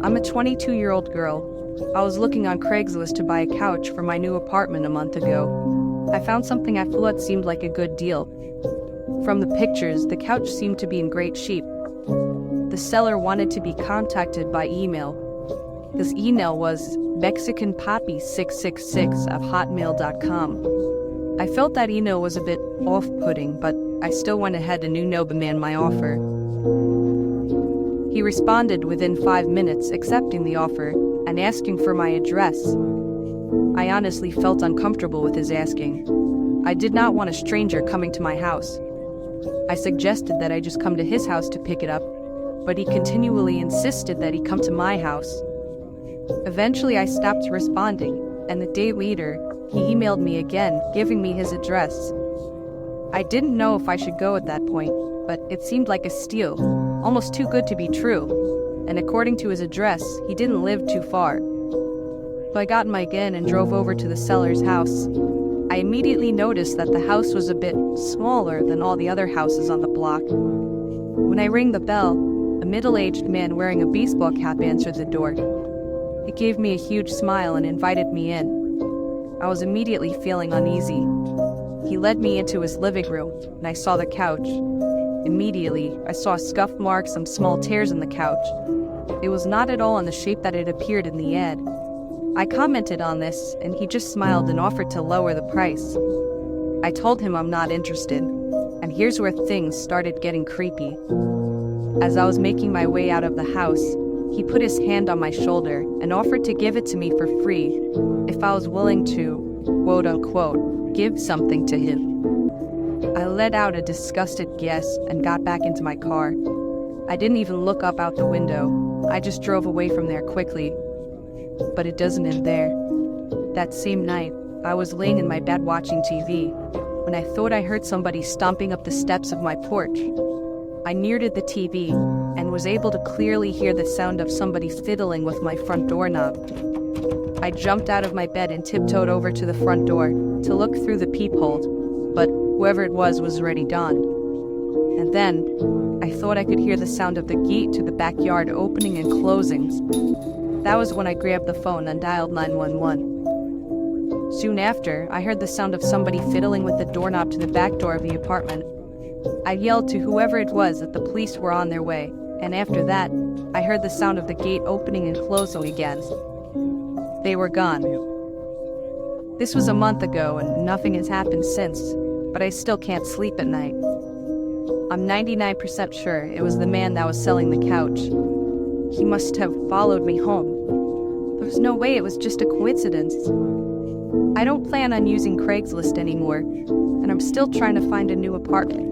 I'm a 22-year-old girl. I was looking on Craigslist to buy a couch for my new apartment a month ago. I found something I thought seemed like a good deal. From the pictures, the couch seemed to be in great shape. The seller wanted to be contacted by email. His email was mexicanpoppy666@hotmail.com. I felt that email was a bit off-putting, but I still went ahead and knew no man my offer. He responded within 5 minutes, accepting the offer and asking for my address. I honestly felt uncomfortable with his asking. I did not want a stranger coming to my house. I suggested that I just come to his house to pick it up, but he continually insisted that he come to my house. Eventually, I stopped responding, and a day later, he emailed me again, giving me his address. I didn't know if I should go at that point, but it seemed like a steal, almost too good to be true, and according to his address, he didn't live too far. So I got in my GAN and drove over to the seller's house. I immediately noticed that the house was a bit smaller than all the other houses on the block. When I rang the bell, a middle-aged man wearing a baseball cap answered the door. He gave me a huge smile and invited me in. I was immediately feeling uneasy. He led me into his living room, and I saw the couch. Immediately, I saw scuff marks, some small tears in the couch. It was not at all in the shape that it appeared in the ad. I commented on this, and he just smiled and offered to lower the price. I told him I'm not interested, and here's where things started getting creepy. As I was making my way out of the house, he put his hand on my shoulder and offered to give it to me for free if I was willing to, quote-unquote, give something to him. I let out a disgusted gasp and got back into my car. I didn't even look up out the window. I just drove away from there quickly. But it doesn't end there. That same night, I was laying in my bed watching TV when I thought I heard somebody stomping up the steps of my porch. I neared the TV and was able to clearly hear the sound of somebody fiddling with my front doorknob. I jumped out of my bed and tiptoed over to the front door to look through the peephole, but whoever it was already gone. And then, I thought I could hear the sound of the gate to the backyard opening and closing. That was when I grabbed the phone and dialed 911. Soon after, I heard the sound of somebody fiddling with the doorknob to the back door of the apartment. I yelled to whoever it was that the police were on their way, and after that, I heard the sound of the gate opening and closing again. They were gone. This was a month ago, and nothing has happened since, but I still can't sleep at night. I'm 99% sure it was the man that was selling the couch. He must have followed me home. There's no way it was just a coincidence. I don't plan on using Craigslist anymore, and I'm still trying to find a new apartment.